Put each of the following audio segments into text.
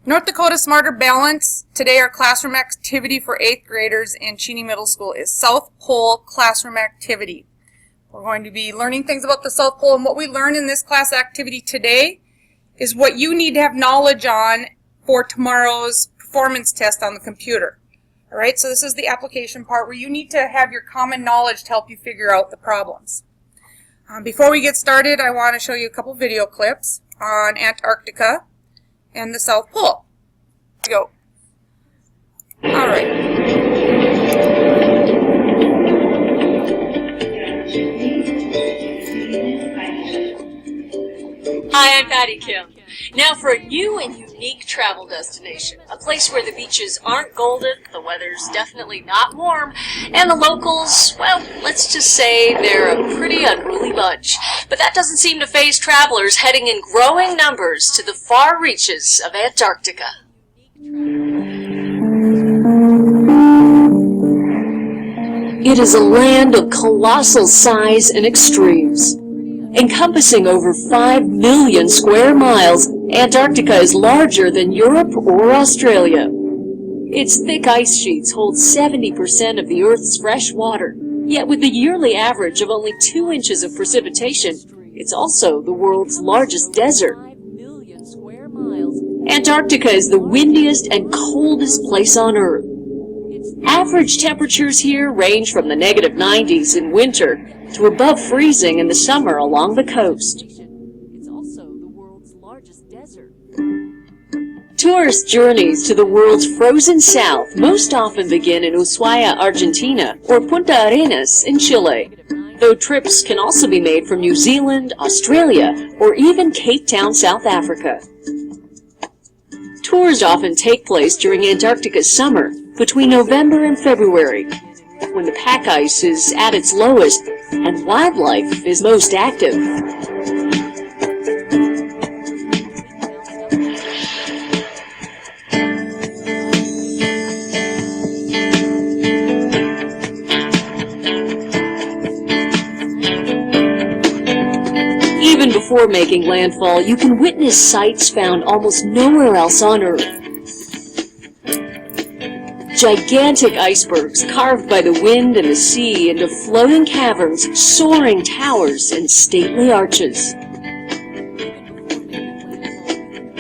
North Dakota Smarter Balance. Today our classroom activity for 8th graders in Cheney Middle School is South Pole classroom activity. We're going to be learning things about the South Pole, and what we learn in this class activity today is what you need to have knowledge on for tomorrow's performance test on the computer. Alright, so this is the application part where you need to have your common knowledge to help you figure out the problems. Before we get started, I want to show you a couple video clips on Antarctica and the South Pole. Let's go. Alright. Hi, I'm Patty Kim. Now for a new and unique travel destination. A place where the beaches aren't golden, the weather's definitely not warm, and the locals, well, let's just say they're a pretty unruly bunch. But that doesn't seem to faze travelers heading in growing numbers to the far reaches of Antarctica. It is a land of colossal size and extremes. Encompassing over 5 million square miles, Antarctica is larger than Europe or Australia. Its thick ice sheets hold 70% of the Earth's fresh water, yet with a yearly average of only 2 inches of precipitation, it's also the world's largest desert. Antarctica is the windiest and coldest place on Earth. Average temperatures here range from the -90s in winter to above freezing in the summer along the coast. It's also the world's largest desert. Tourist journeys to the world's frozen south most often begin in Ushuaia, Argentina, or Punta Arenas in Chile, though trips can also be made from New Zealand, Australia, or even Cape Town, South Africa. Tours often take place during Antarctica's summer, between November and February, when the pack ice is at its lowest and wildlife is most active. Even before making landfall, you can witness sights found almost nowhere else on Earth. Gigantic icebergs carved by the wind and the sea into floating caverns, soaring towers, and stately arches.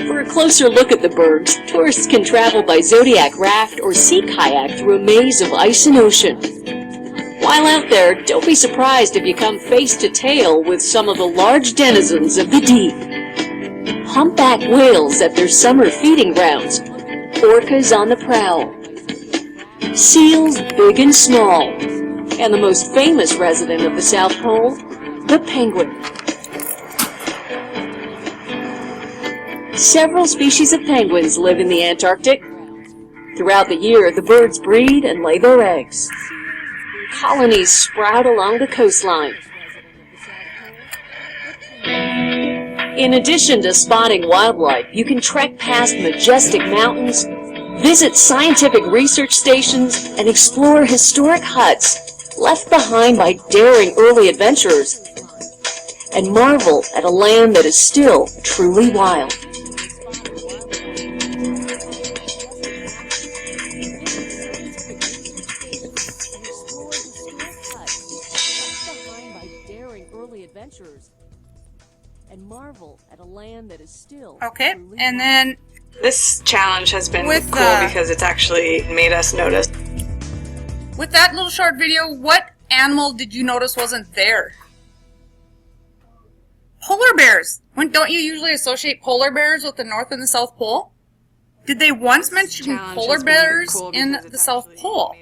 For a closer look at the bergs, tourists can travel by zodiac raft or sea kayak through a maze of ice and ocean. While out there, don't be surprised if you come face to tail with some of the large denizens of the deep. Humpback whales at their summer feeding grounds, orcas on the prowl, seals big and small, and the most famous resident of the South Pole, the penguin. Several species of penguins live in the Antarctic. Throughout the year, the birds breed and lay their eggs. Colonies sprout along the coastline. In addition to spotting wildlife, you can trek past majestic mountains, visit scientific research stations, and explore historic huts left behind by daring early adventurers, and marvel at a land that is still truly wild. Okay, and then this challenge has been with, cool because it's actually made us notice. With that little short video, what animal did you notice wasn't there? Polar bears. Don't you usually associate polar bears with the North and the South Pole? Did they once mention polar bears in the South Pole?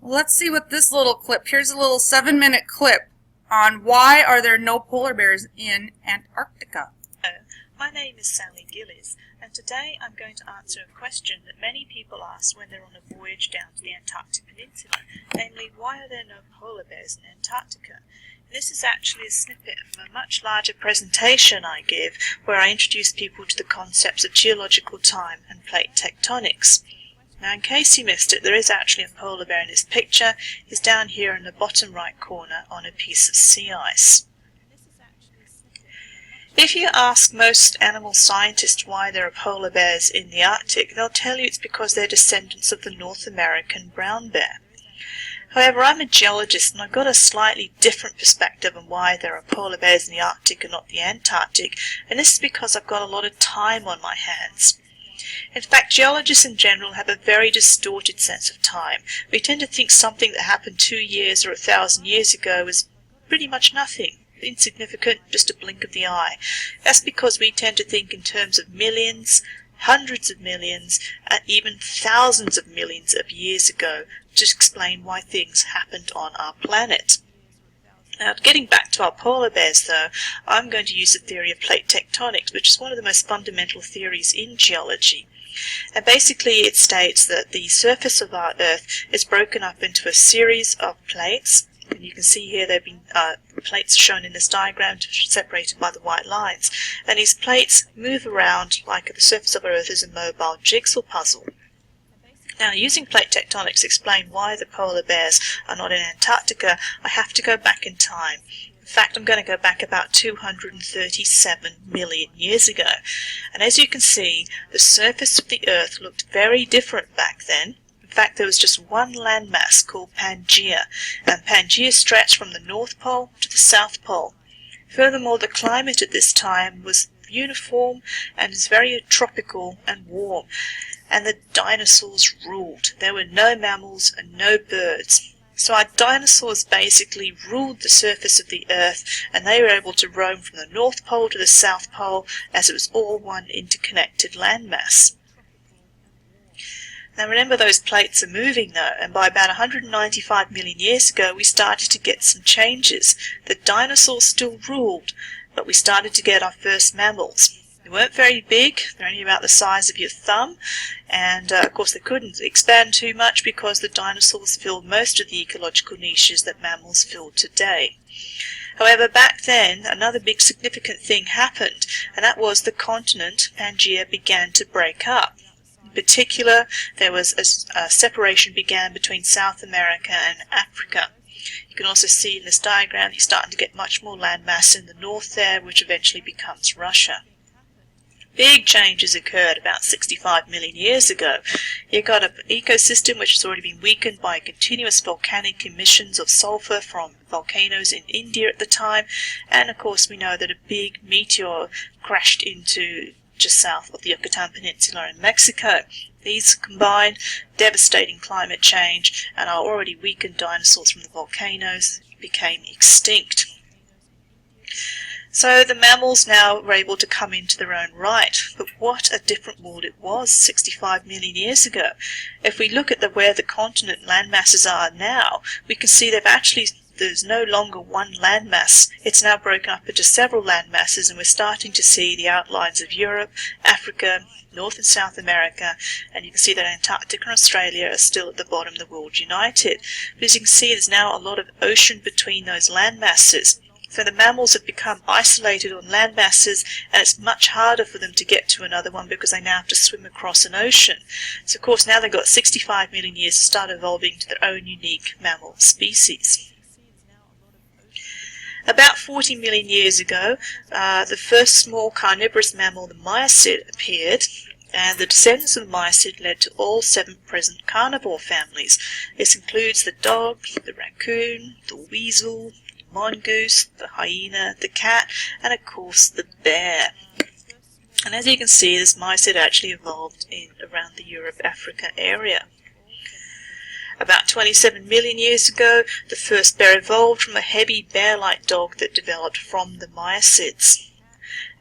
Let's see what this little clip, here's a little 7-minute clip on why are there no polar bears in Antarctica. My name is Sally Gillies, and today I'm going to answer a question that many people ask when they're on a voyage down to the Antarctic Peninsula, namely, why are there no polar bears in Antarctica? This is actually a snippet from a much larger presentation I give, where I introduce people to the concepts of geological time and plate tectonics. Now, in case you missed it, there is actually a polar bear in this picture. It's down here in the bottom right corner on a piece of sea ice. If you ask most animal scientists why there are polar bears in the Arctic, they'll tell you it's because they're descendants of the North American brown bear. However, I'm a geologist and I've got a slightly different perspective on why there are polar bears in the Arctic and not the Antarctic, and this is because I've got a lot of time on my hands. In fact, geologists in general have a very distorted sense of time. We tend to think something that happened 2 years or 1,000 years ago is pretty much nothing, insignificant, just a blink of the eye. That's because we tend to think in terms of millions, hundreds of millions, and even thousands of millions of years ago to explain why things happened on our planet. Now, getting back to our polar bears though, I'm going to use the theory of plate tectonics, which is one of the most fundamental theories in geology. And basically it states that the surface of our Earth is broken up into a series of plates. And you can see here there have been plates shown in this diagram separated by the white lines. And these plates move around like the surface of our Earth is a mobile jigsaw puzzle. Now, using plate tectonics to explain why the polar bears are not in Antarctica, I have to go back in time. In fact, I'm going to go back about 237 million years ago. And as you can see, the surface of the Earth looked very different back then. In fact, there was just one landmass called Pangaea, and Pangaea stretched from the North Pole to the South Pole. Furthermore, the climate at this time was uniform and is very tropical and warm, and the dinosaurs ruled. There were no mammals and no birds. So our dinosaurs basically ruled the surface of the Earth, and they were able to roam from the North Pole to the South Pole as it was all one interconnected landmass. Now remember, those plates are moving though, and by about 195 million years ago we started to get some changes. The dinosaurs still ruled, but we started to get our first mammals. They weren't very big, they're only about the size of your thumb, and of course they couldn't expand too much because the dinosaurs filled most of the ecological niches that mammals fill today. However, back then another big significant thing happened, and that was the continent Pangaea began to break up. In particular, there was a separation began between South America and Africa. You can also see in this diagram that you're starting to get much more landmass in the north there, which eventually becomes Russia. Big changes occurred about 65 million years ago. You got an ecosystem which has already been weakened by continuous volcanic emissions of sulfur from volcanoes in India at the time, and of course we know that a big meteor crashed into just south of the Yucatan Peninsula in Mexico. These combined devastating climate change, and our already weakened dinosaurs from the volcanoes became extinct. So the mammals now were able to come into their own right, but what a different world it was 65 million years ago. If we look at where the continent landmasses are now, we can see there's no longer one landmass. It's now broken up into several landmasses, and we're starting to see the outlines of Europe, Africa, North and South America, and you can see that Antarctica and Australia are still at the bottom of the world united. But as you can see, there's now a lot of ocean between those landmasses. So the mammals have become isolated on land masses, and it's much harder for them to get to another one because they now have to swim across an ocean. So of course now they've got 65 million years to start evolving to their own unique mammal species. About 40 million years ago, the first small carnivorous mammal, the miacid, appeared, and the descendants of the miacid led to all 7 present carnivore families. This includes the dog, the raccoon, the weasel, mongoose, the hyena, the cat, and of course the bear. And as you can see, this miacid actually evolved in around the Europe-Africa area. About 27 million years ago, the first bear evolved from a heavy bear-like dog that developed from the miacids.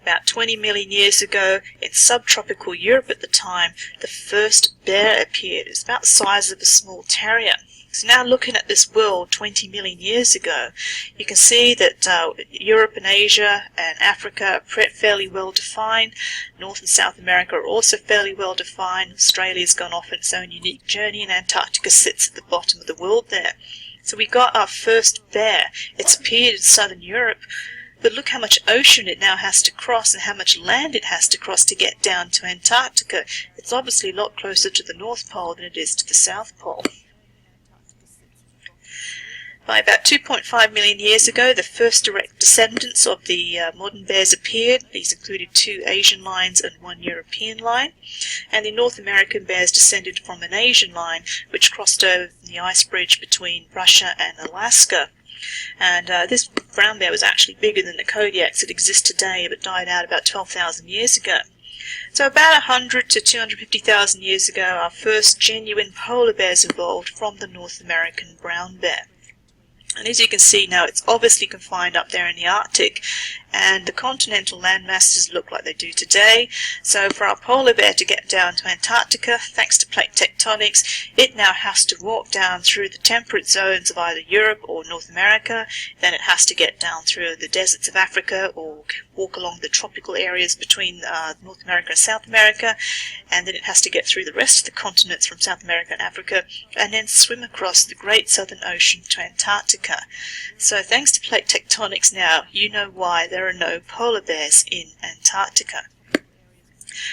About 20 million years ago, in subtropical Europe at the time, the first bear appeared. It was about the size of a small terrier. So now looking at this world 20 million years ago, you can see that Europe and Asia and Africa are fairly well defined. North and South America are also fairly well defined. Australia's gone off on its own unique journey, and Antarctica sits at the bottom of the world there. So we got our first bear. It's appeared in southern Europe, but look how much ocean it now has to cross and how much land it has to cross to get down to Antarctica. It's obviously a lot closer to the North Pole than it is to the South Pole. By about 2.5 million years ago, the first direct descendants of the modern bears appeared. These included 2 Asian lines and 1 European line. And the North American bears descended from an Asian line, which crossed over the ice bridge between Russia and Alaska. And this brown bear was actually bigger than the Kodiaks that exist today, but died out about 12,000 years ago. So about 100 to 250,000 years ago, our first genuine polar bears evolved from the North American brown bear. And as you can see now, it's obviously confined up there in the Arctic, and the continental land masses look like they do today. So for our polar bear to get down to Antarctica, thanks to plate tectonics, it now has to walk down through the temperate zones of either Europe or North America. Then it has to get down through the deserts of Africa or walk along the tropical areas between North America and South America. And then it has to get through the rest of the continents from South America and Africa, and then swim across the Great Southern Ocean to Antarctica. So thanks to plate tectonics now, you know why there are no polar bears in Antarctica.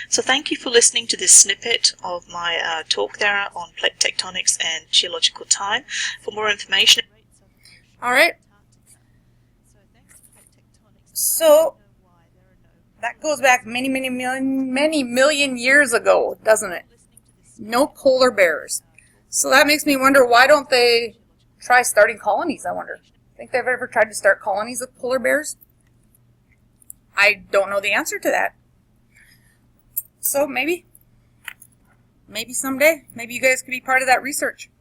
So thank you for listening to this snippet of my talk there on plate tectonics and geological time. For more information... Alright. So, that goes back many million years ago, doesn't it? No polar bears. So that makes me wonder, why don't they try starting colonies, I wonder? Think they've ever tried to start colonies with polar bears? I don't know the answer to that. So maybe someday, maybe you guys could be part of that research.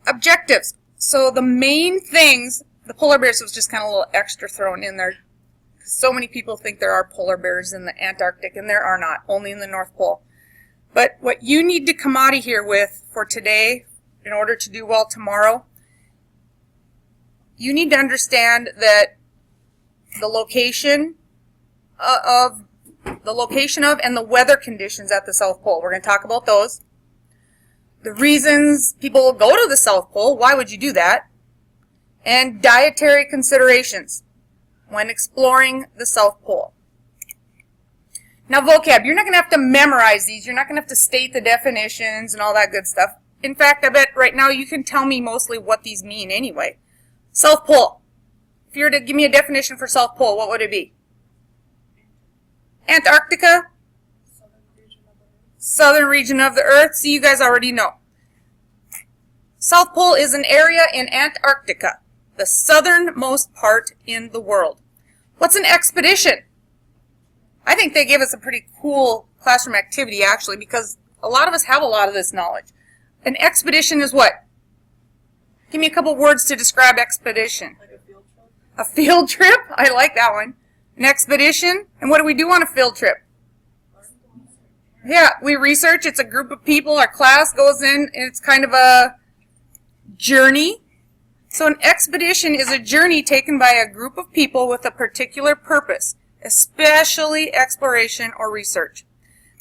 Objectives. So the main things, the polar bears was just kind of a little extra thrown in there. So many people think there are polar bears in the Antarctic, and there are not, only in the North Pole. But what you need to come out of here with for today, in order to do well tomorrow, you need to understand that the location of and the weather conditions at the South Pole. We're going to talk about those. The reasons people go to the South Pole, why would you do that? And dietary considerations when exploring the South Pole. Now vocab, you're not going to have to memorize these. You're not going to have to state the definitions and all that good stuff. In fact, I bet right now you can tell me mostly what these mean anyway. South Pole. If you were to give me a definition for South Pole, what would it be? Antarctica? Southern region of the Earth. So you guys already know. South Pole is an area in Antarctica, the southernmost part in the world. What's an expedition? I think they gave us a pretty cool classroom activity, actually, because a lot of us have a lot of this knowledge. An expedition is what? Give me a couple words to describe expedition. Like a field trip? A field trip? I like that one. An expedition. And what do we do on a field trip? Yeah, we research. It's a group of people. Our class goes in, and it's kind of a journey. So an expedition is a journey taken by a group of people with a particular purpose, especially exploration or research.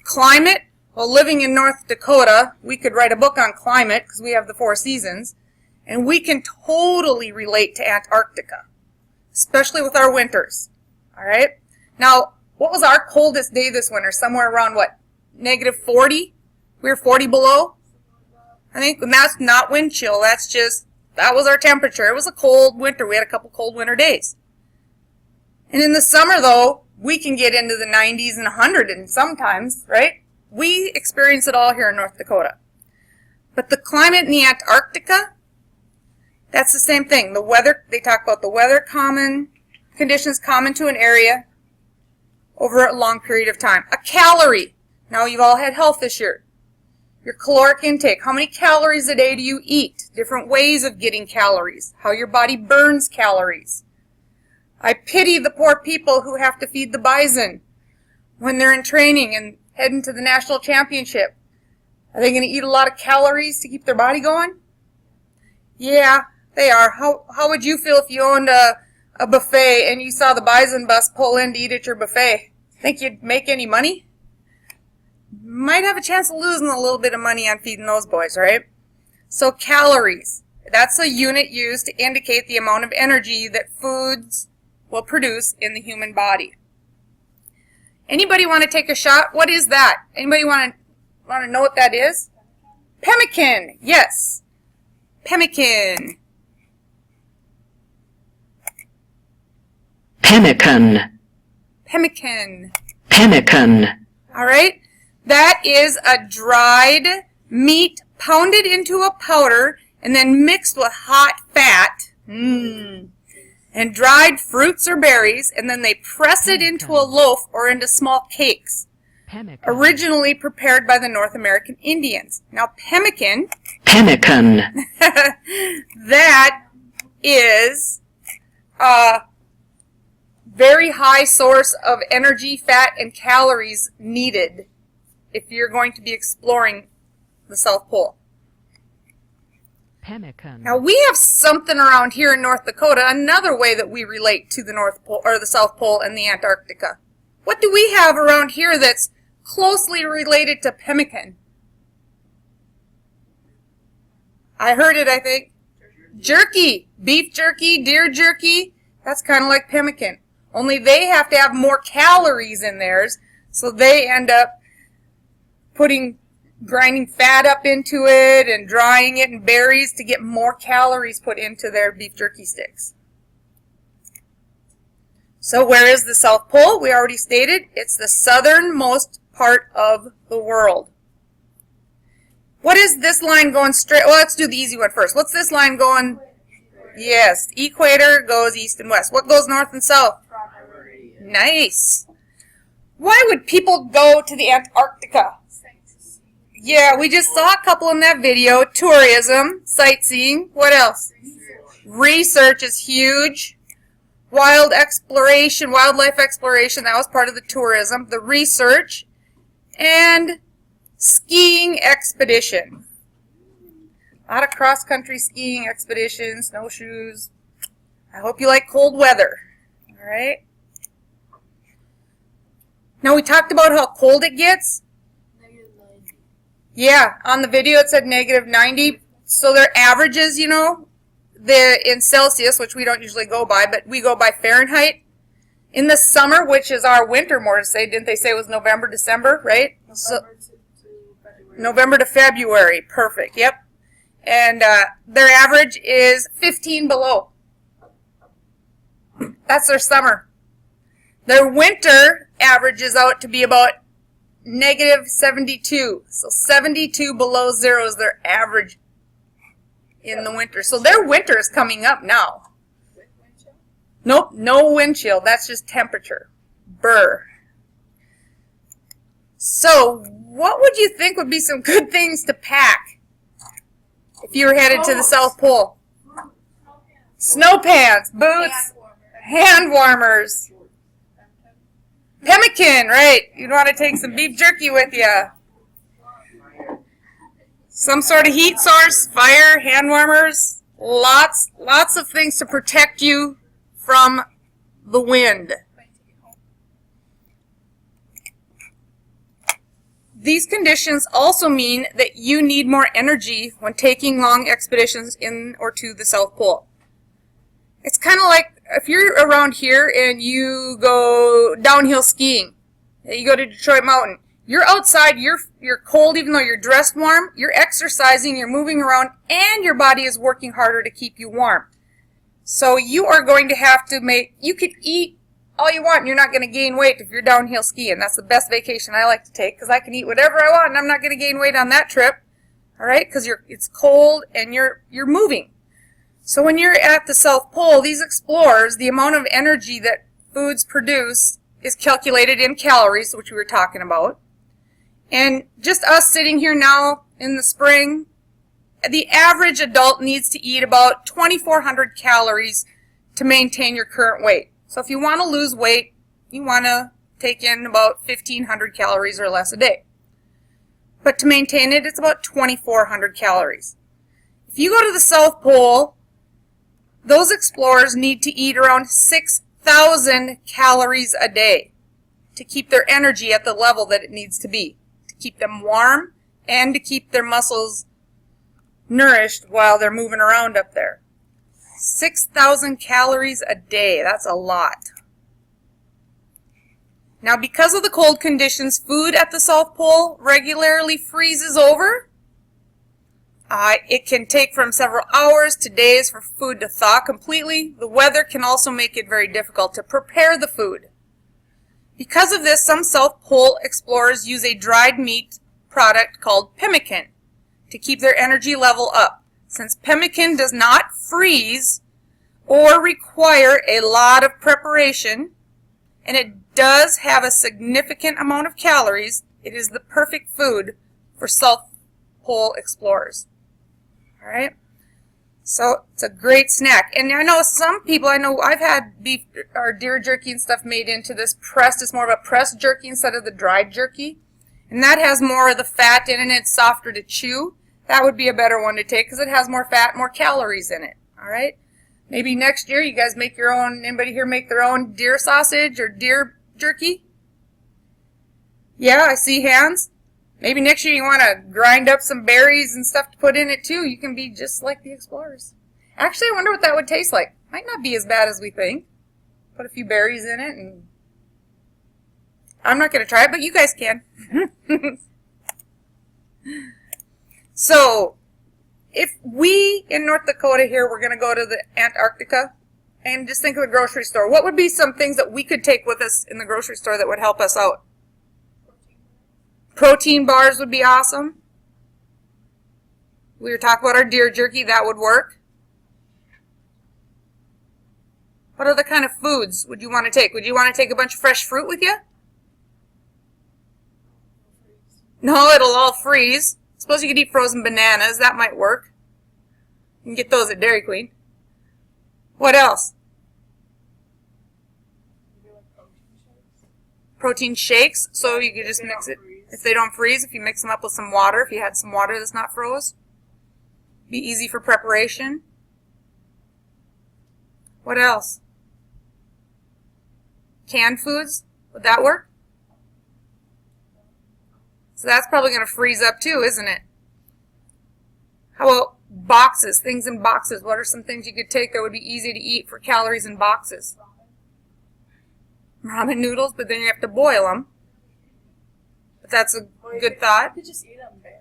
Climate. Well, living in North Dakota, we could write a book on climate because we have the 4 seasons. And we can totally relate to Antarctica, especially with our winters. All right? Now, what was our coldest day this winter? Somewhere around, what, -40? We were 40 below? I think, and that's not wind chill. That's just, that was our temperature. It was a cold winter. We had a couple cold winter days. And in the summer, though, we can get into the 90s and 100 and sometimes, right? We experience it all here in North Dakota. But the climate in the Antarctica, that's the same thing. The weather, they talk about the weather conditions common to an area over a long period of time. A calorie. Now you've all had health this year. Your caloric intake. How many calories a day do you eat? Different ways of getting calories. How your body burns calories. I pity the poor people who have to feed the bison when they're in training and heading to the national championship. Are they going to eat a lot of calories to keep their body going? Yeah, they are. How would you feel if you owned a buffet and you saw the bison bus pull in to eat at your buffet? Think you'd make any money? Might have a chance of losing a little bit of money on feeding those boys, right? So calories. That's a unit used to indicate the amount of energy that foods will produce in the human body. Anybody want to take a shot? What is that? Anybody want to know what that is? Pemmican, yes. Pemmican. Pemmican. Pemmican. Pemmican. All right. That is a dried meat pounded into a powder and then mixed with hot fat. And dried fruits or berries, and then they press it into a loaf or into small cakes. Pemmican. Originally prepared by the North American Indians. Now, pemmican, Pemmican. that is a very high source of energy, fat, and calories needed if you're going to be exploring the South Pole. Pemmican. Now, we have something around here in North Dakota, another way that we relate to the North Pole, or the South Pole and the Antarctica. What do we have around here that's closely related to pemmican? I heard it, I think. Jerky. Beef jerky, deer jerky. That's kind of like pemmican. Only they have to have more calories in theirs, so they end up grinding fat up into it and drying it in berries to get more calories put into their beef jerky sticks. So where is the South Pole? We already stated it's the southernmost part of the world. What is this line going straight? Well, let's do the easy one first. What's this line going? Yes, equator goes east and west. What goes north and south? Nice. Why would people go to the Antarctica? Yeah, we just saw a couple in that video. Tourism, sightseeing. What else? Research is huge. Wildlife exploration, that was part of the tourism. The research. And skiing expedition. A lot of cross-country skiing expeditions, snowshoes. I hope you like cold weather. All right. Now we talked about how cold it gets. Yeah, on the video it said -90. So their averages, you know, in Celsius, which we don't usually go by, but we go by Fahrenheit. In the summer, which is our winter, more to say, didn't they say it was November, December, right? November to February, perfect, yep. And their average is 15 below. That's their summer. Their winter averages out to be about -72. So 72 below zero is their average in the winter. So their winter is coming up now. Nope, no wind chill. That's just temperature. Brr. So what would you think would be some good things to pack if you were headed to the South Pole? Snow pants, boots, hand warmers. Pemmican, right. You'd want to take some beef jerky with you. Some sort of heat source, fire, hand warmers. Lots of things to protect you from the wind. These conditions also mean that you need more energy when taking long expeditions in or to the South Pole. It's kind of like if you're around here and you go downhill skiing, you go to Detroit Mountain, you're outside, you're cold even though you're dressed warm, you're exercising, you're moving around, and your body is working harder to keep you warm. So you are going to have to you could eat all you want and you're not going to gain weight if you're downhill skiing. That's the best vacation I like to take because I can eat whatever I want and I'm not going to gain weight on that trip. All right, because it's cold and you're moving. So when you're at the South Pole, these explorers, the amount of energy that foods produce is calculated in calories, which we were talking about. And just us sitting here now in the spring, the average adult needs to eat about 2,400 calories to maintain your current weight. So if you want to lose weight, you want to take in about 1,500 calories or less a day. But to maintain it, it's about 2,400 calories. If you go to the South Pole, those explorers need to eat around 6,000 calories a day to keep their energy at the level that it needs to be, to keep them warm and to keep their muscles nourished while they're moving around up there. 6,000 calories a day, that's a lot. Now because of the cold conditions, food at the South Pole regularly freezes over It can take from several hours to days for food to thaw completely. The weather can also make it very difficult to prepare the food. Because of this, some South Pole explorers use a dried meat product called pemmican to keep their energy level up. Since pemmican does not freeze or require a lot of preparation, and it does have a significant amount of calories, it is the perfect food for South Pole explorers. All right, so it's a great snack. And I know some people, I've had beef or deer jerky and stuff made into this pressed. It's more of a pressed jerky instead of the dried jerky. And that has more of the fat in it and it's softer to chew. That would be a better one to take because it has more fat, more calories in it. All right, maybe next year you guys make your own, anybody here make their own deer sausage or deer jerky? Yeah, I see hands. Maybe next year you want to grind up some berries and stuff to put in it too. You can be just like the explorers. Actually, I wonder what that would taste like. Might not be as bad as we think. Put a few berries in it and... I'm not going to try it, but you guys can. So, if we in North Dakota here, we're going to go to the Antarctica and just think of the grocery store. What would be some things that we could take with us in the grocery store that would help us out? Protein bars would be awesome. We were talking about our deer jerky. That would work. What other kind of foods would you want to take? Would you want to take a bunch of fresh fruit with you? No, it'll all freeze. Suppose you could eat frozen bananas. That might work. You can get those at Dairy Queen. What else? Protein shakes. So you could just mix it. If they don't freeze, if you mix them up with some water, if you had some water that's not froze, be easy for preparation. What else? Canned foods, would that work? So that's probably going to freeze up too, isn't it? How about boxes, things in boxes? What are some things you could take that would be easy to eat for calories in boxes? Ramen noodles, but then you have to boil them. That's a good thought. You could just eat them bare.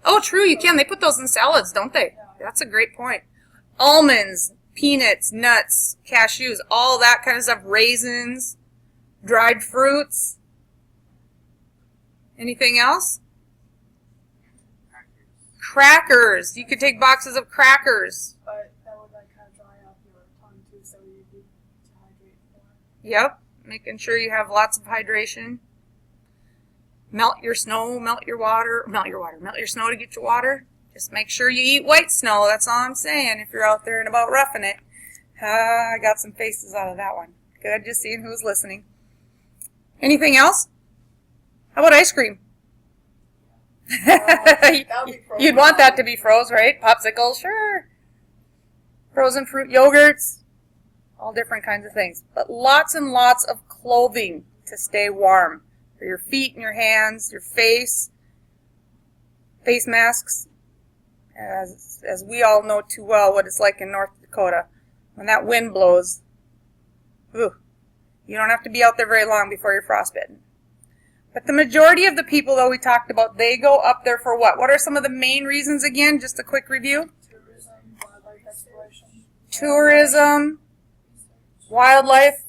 Oh, true, you can. They put those in salads, don't they? That's a great point. Almonds, peanuts, nuts, cashews, all that kind of stuff. Raisins, dried fruits. Anything else? Crackers. You could take boxes of crackers. But that would like kind of dry out your tongue too, so you'd need to hydrate more. Yep, making sure you have lots of hydration. Melt your snow, melt your snow to get your water. Just make sure you eat white snow. That's all I'm saying if you're out there and about roughing it. I got some faces out of that one. Good, just seeing who's listening. Anything else? How about ice cream? You'd want that to be froze, right? Popsicles, sure. Frozen fruit yogurts, all different kinds of things. But lots and lots of clothing to stay warm. For your feet and your hands, your face masks, as we all know too well what it's like in North Dakota. When that wind blows, you don't have to be out there very long before you're frostbitten. But the majority of the people, though, we talked about, they go up there for what? What are some of the main reasons again? Just a quick review. Tourism, wildlife exploration. Tourism, wildlife,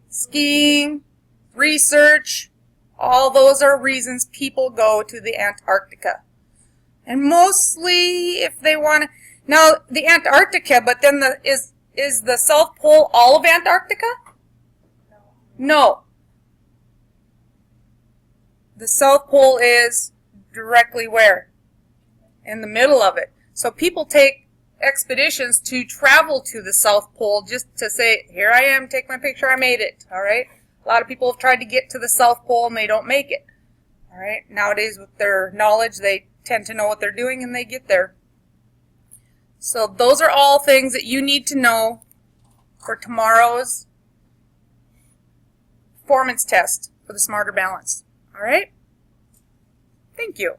skiing, research. All those are reasons people go to the Antarctica. And mostly if they want to... Now, the Antarctica, but then is the South Pole all of Antarctica? No. The South Pole is directly where? In the middle of it. So people take expeditions to travel to the South Pole just to say, here I am, take my picture, I made it. All right? A lot of people have tried to get to the South Pole and they don't make it. All right? Nowadays, with their knowledge, they tend to know what they're doing and they get there. So those are all things that you need to know for tomorrow's performance test for the Smarter Balance. All right? Thank you.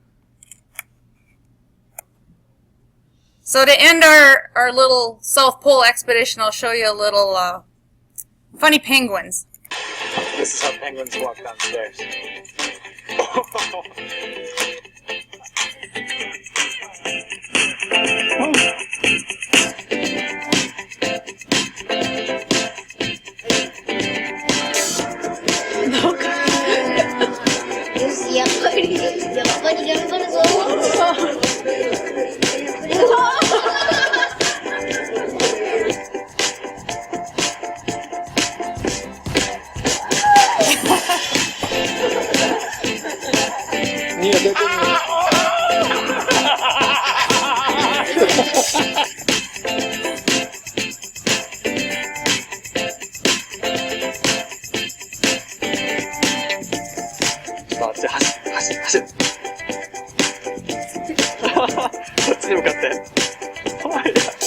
So to end our little South Pole expedition, I'll show you a little funny penguins. This is how penguins walk downstairs. 走れこっちに向かって早い早い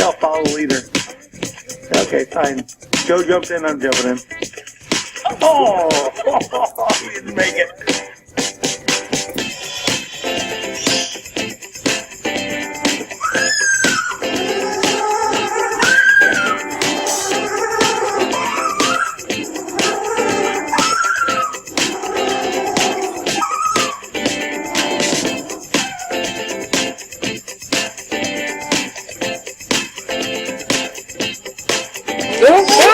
I'll follow the leader. Okay, fine. Joe jumped in, I'm jumping in. Oh! He didn't make it. Oh,